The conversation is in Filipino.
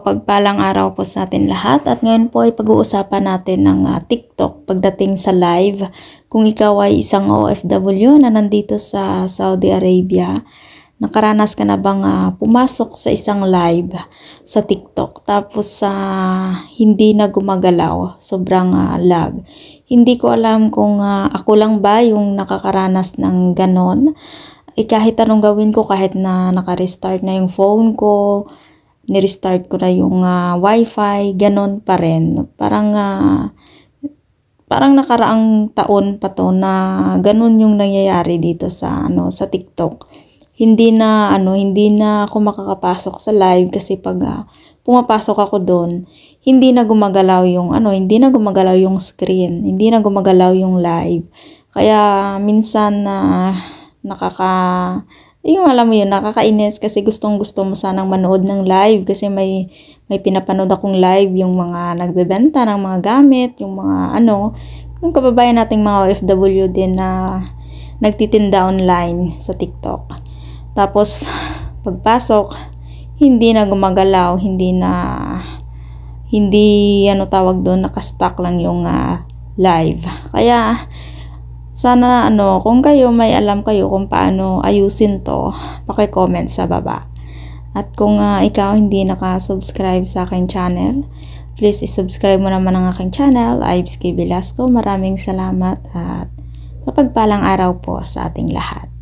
Pagpalang araw po sa atin lahat at ngayon po ay pag-uusapan natin ng TikTok pagdating sa live. Kung ikaw ay isang OFW na nandito sa Saudi Arabia, nakaranas ka na bang pumasok sa isang live sa TikTok tapos hindi na gumagalaw, sobrang lag. Hindi ko alam kung ako lang ba yung nakakaranas ng ganon. Kahit anong gawin ko, kahit na naka-restart na yung phone ko, ni-restart ko na yung wifi, ganon pa rin. Parang nakaraang taon pa to na ganon yung nangyayari dito sa sa TikTok. Hindi na ako makakapasok sa live kasi pag pumapasok ako doon, hindi na gumagalaw yung hindi na gumagalaw yung screen, hindi na gumagalaw yung live. Kaya minsan nakakainis kasi gustong-gusto mo sanang manood ng live kasi may pinapanood akong live yung mga nagbebenta ng mga gamit, yung mga yung kababayan nating mga OFW din na nagtitinda online sa TikTok. Tapos pagpasok, hindi na gumagalaw, hindi tawag doon, naka-stuck lang yung live. Kaya sana kung kayo may alam kayo kung paano ayusin to, paki-comment sa baba. At kung ikaw hindi naka-subscribe sa aking channel, please i-subscribe mo naman ang aking channel, Ives K. Velasco. Maraming salamat at mapagpalang araw po sa ating lahat.